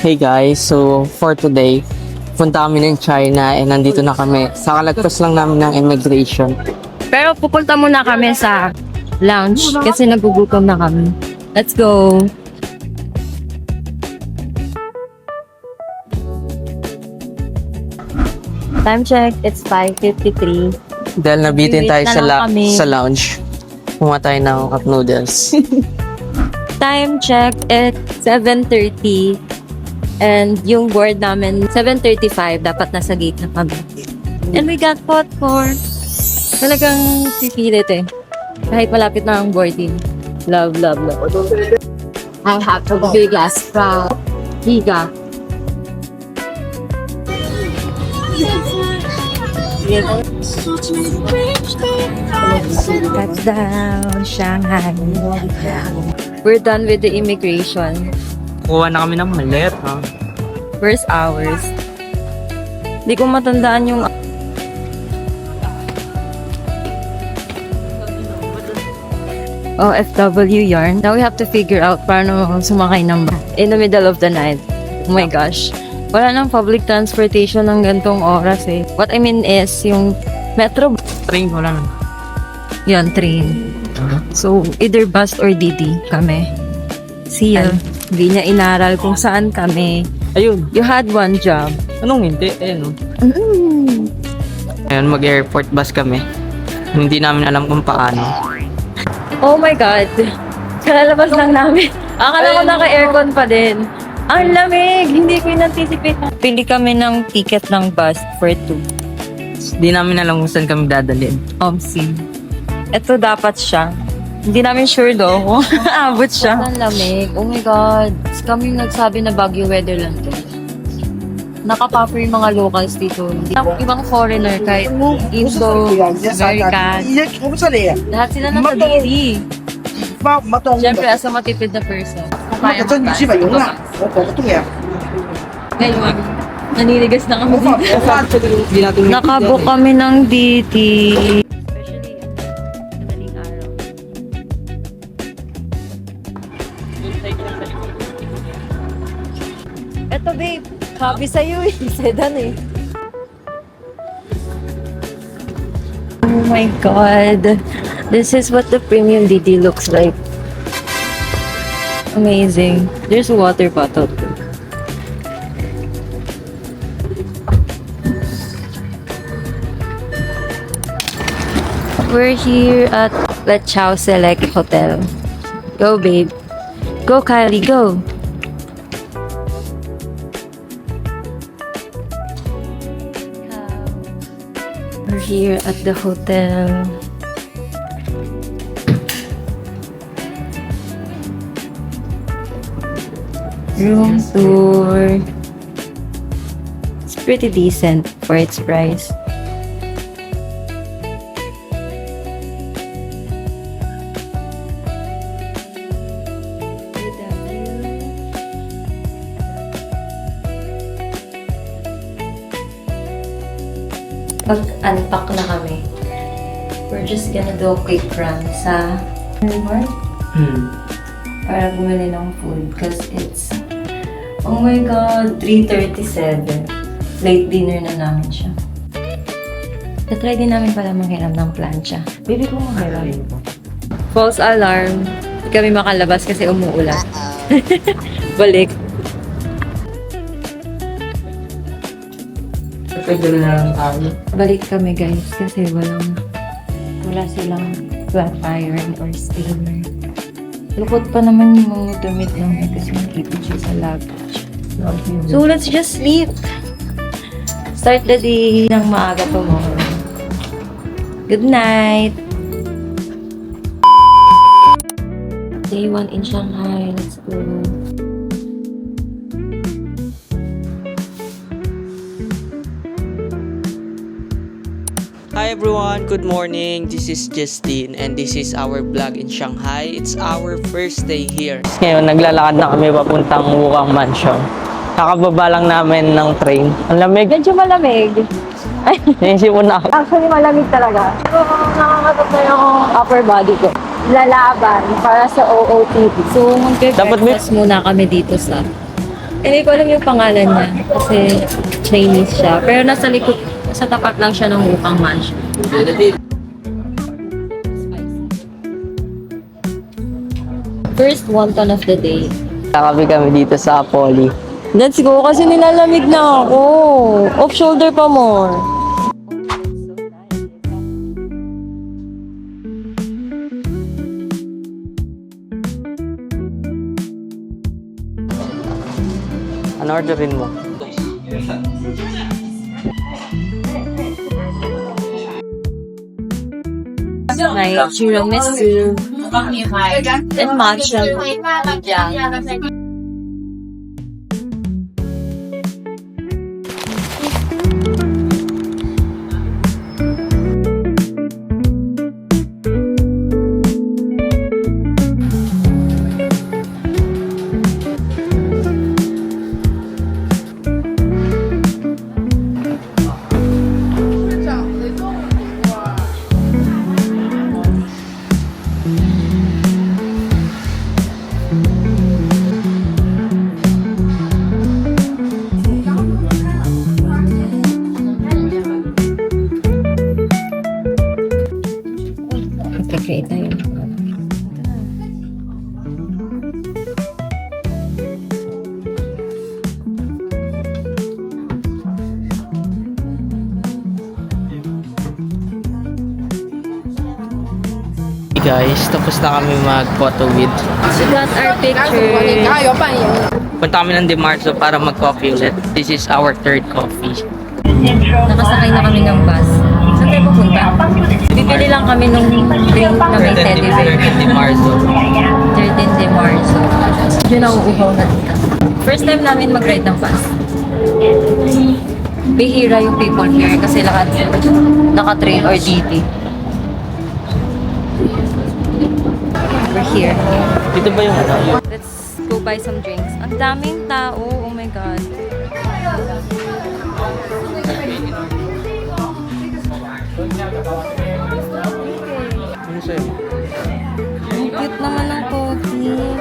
Hey guys, so for today, punta kami ng China and nandito na kami. Sa kalagpas lang namin ng immigration. Pero pupunta muna kami sa lounge kasi nagugutom na kami. Let's go! Time check, it's 5:53. Dahil nabitin tayo Wait na lang kami. sa lounge, kumuha tayo ng cup noodles. Time check, it's 7:30. And yung board namin, 7:35, dapat nasa gate na kami. And we got popcorn. Talagang pipilit eh. Kahit malapit na ang boarding. Love, love, love. I have the biggest crowd. Higa. Touchdown, Shanghai. We're done with the immigration. Kuha na kami ng malet, ha? First hours. Hindi ko matandaan yung OFW yarn. Now we have to figure out paano sumakay ng in the middle of the night. Oh my gosh. Wala nang public transportation ng gantong oras eh. What I mean is, yung metro, Train, wala na. yun, train. So, either bus or DD kami. See ya. Hindi niya inaral kung saan kami. Ayun, You had one job. anong hindi? Ayun, Ayun, mag-airport bus kami. Hindi namin alam kung paano. Oh my God. Kalalabas lang namin. Akala ko naka-aircon pa din. Ang lamig! Hindi ko in-anticipate. Pili kami ng ticket ng bus for 2. Hindi namin alam kung saan kami dadalhin. OMSI. Ito dapat siya. Hindi namin sure do kung aabot siya. Ang lamig. Oh my God. Kami nagsabi na Baguio weather lang to. Nakapapper yung mga locals dito. Ibang foreigner kahit Indo, American. Lahat sila nasa diri. Siyempre, as a matipid na person. Kaya ngayon, naninigas na kami dito. Nakabook kami ng DT. Especially, madaling araw. Eto babe, sabi sa'yo eh. Sedan eh. Oh my God. This is what the premium DT looks like. Amazing. There's a water bottle too. We're here at La Chow Select Hotel. Go babe. Go Kylie, go. We're here at the hotel. Room tour. It's pretty decent for its price. Pag-unpack na kami, we're just gonna do a quick run sa Walmart para bumili ng food because it's, oh my God, 3:37. Late dinner na namin siya. Tatry din namin pala manghiram ng plancha. Baby ko manghiram. False alarm. Hindi kami makalabas kasi umuulan. Balik. Pwede na lang tayo. Balik kami guys kasi wala silang flat iron or steamer. Lukot pa naman yung mga damit namin kasi nakipid siya sa luggage. So let's just sleep. Start the day ng maaga tomorrow. Good night. Day 1 in Shanghai. Let's go. Hi everyone, good morning. This is Justine and this is our vlog in Shanghai. It's our first day here. Ngayon, naglalakad na kami papuntang Wukang Mansion. Kakababa lang namin ng train. Ang lamig. Medyo malamig. Ay, Naisip ko na ako. actually malamig talaga. So, nakakatot na yung upper body ko. Lalaban para sa OOTD. So, Dapat mag-breakfast muna kami dito sa Hindi ko alam yung pangalan niya kasi Chinese siya. Pero nasa likod, sa tapat lang siya ng Wukang Mansion. First wonton of the day. Kakabi kami dito sa Poly. Let's go kasi nilalamig na ako. Off shoulder pa more. Ano orderin mo? May tiramisu and matcha. Yeah. Create na yun. Hey guys, tapos na kami mag-photo with. We got our picture. Punta kami ng DeMarzo para mag-coffee ulit. This is our third coffee. Nakasakay na kami ng bus. Saan tayo pupunta? Bibili lang kami nung drink na may teddy bear. DeMarzo. 13 de Marzo. Yun ang uuhaw na dito. First time namin mag-ride ng bus. Bihira yung people here kasi naka-train or DT. We're here. Dito ba yung ano? Let's go buy some drinks. Ang daming tao. Oh my God. Ano sa'yo? Ang cute naman ng coffee.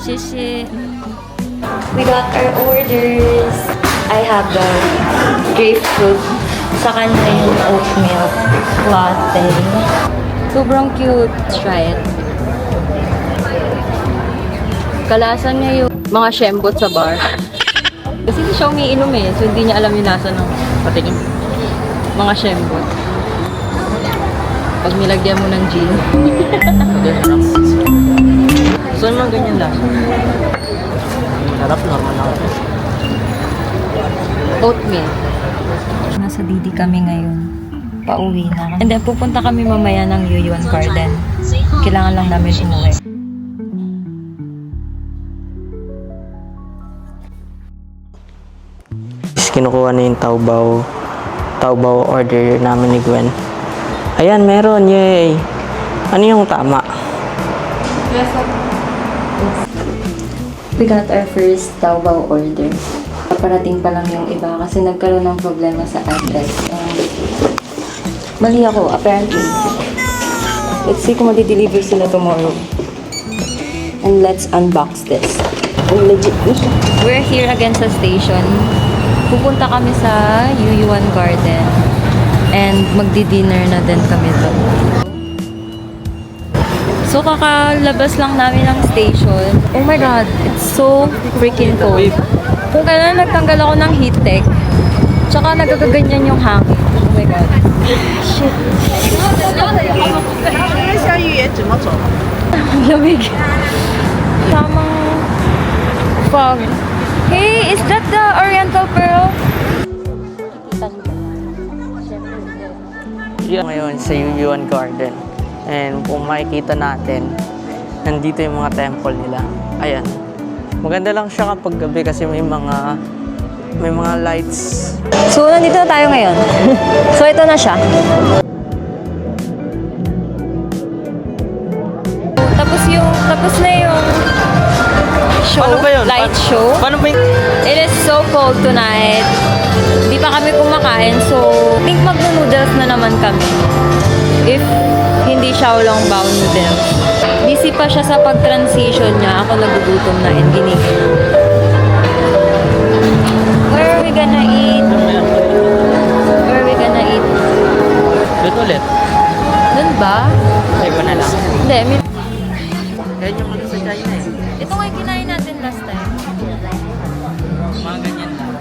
Shishi. We got our orders. I have the grapefruit. Sa kanya yung oat milk latte. Sobrang cute. Let's try it. Kalasan niya yung mga shembot sa bar. Kasi hindi siya umiinom eh. So hindi niya alam yung lasa ng Patingin. mga shembot. Pag nilagyan mo ng gin. Saan mo ganyan lasa? Harap naman ako. Oatmeal. Nasa Didi kami ngayon. Pauwi na. And then pupunta kami mamaya ng Yuyuan Garden. Kailangan lang namin umuwi. Kinukuha na yung Taobao order namin ni Gwen. Ayan, meron, yay! Ano yung tama? We got our first Taobao order. Paparating pa lang yung iba kasi nagkaroon ng problema sa address. Mali ako, apparently. Let's see kung madi-deliver sila tomorrow. And let's unbox this. Legit. We're here again sa station. Pupunta kami sa Yuyuan Garden. And magdi-dinner na din kami doon. So, kakalabas lang namin ng station. Oh my God, it's so freaking cold. Kung kailan nagtanggal ako ng heat tech, tsaka nagagaganyan yung hangin. Oh my God. Shit. Lamig. Tamang fog. Hey, is that the Oriental Pearl? Yeah. Ngayon sa Yuyuan Garden. And kung makikita natin, nandito yung mga temple nila. Ayan. Maganda lang siya kapag gabi kasi may mga lights. So, nandito na tayo ngayon. So, ito na siya. Tapos na yung show, Paano ba yun? light show. Paano ba yung... It is so cold tonight. Hindi pa kami kumakain, so think mag-noodles na naman kami. If hindi Xiaolongbao noodles. Busy pa siya sa pag-transition niya. Ako nagugutom na and ginigil. Where are we gonna eat? Where are we gonna eat? Doon ulit. Dun ba? Try ko na lang. Hindi, Ganyan yung ano sa China eh. ito nga yung kinain natin last time. Mga ganyan lang.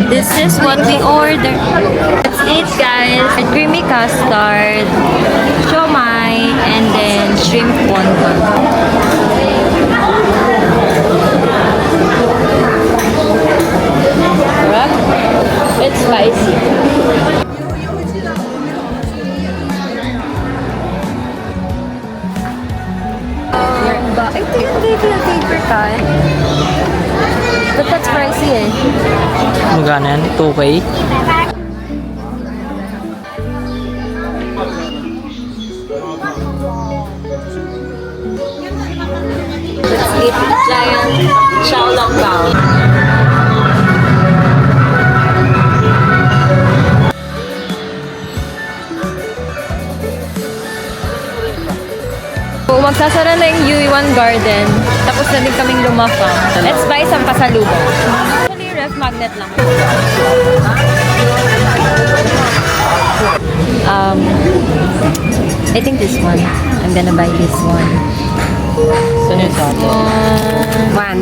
This is what we ordered. Let's eat, guys. Creamy custard, siomai, and then shrimp wonton. Sarap. It's spicy. Ba? Ito yung regular paper can. But that's pricey eh. Magkano yan? 2K? Let's eat giant Xiaolongbao. So, magsasara na yung Yuan Garden. Tapos na din kaming lumafang. Let's buy some pasalubong. Actually, ref magnet lang. I think this one. I'm gonna buy this one. Saan yun sa atin? One.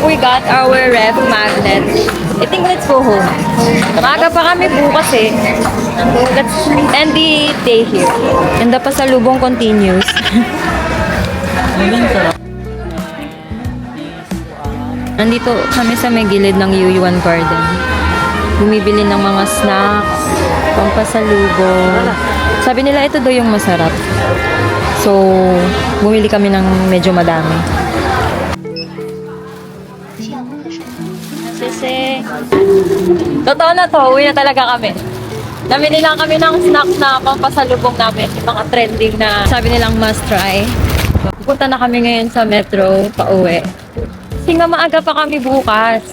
We got our ref magnet. I think let's go home. Maaga pa kami bukas eh. Let's end the day here. And the pasalubong continues. Nandito kami sa may gilid ng Yuyuan Garden. Bumibili ng mga snacks, pampasalubong. Sabi nila ito daw yung masarap. So, bumili kami ng medyo madami. Sisi. Totoo na to, uwi na talaga kami. Namili lang kami ng snacks na pampasalubong namin. Yung mga trending na sabi nilang must try. Pupunta na kami ngayon sa metro, pauwi. Kasi nga maaga pa kami bukas.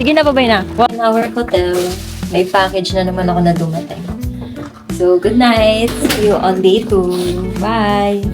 Sige na, babay na. 1 hour hotel. May package na naman ako na dumating. So, good night. See you on day 2. Bye!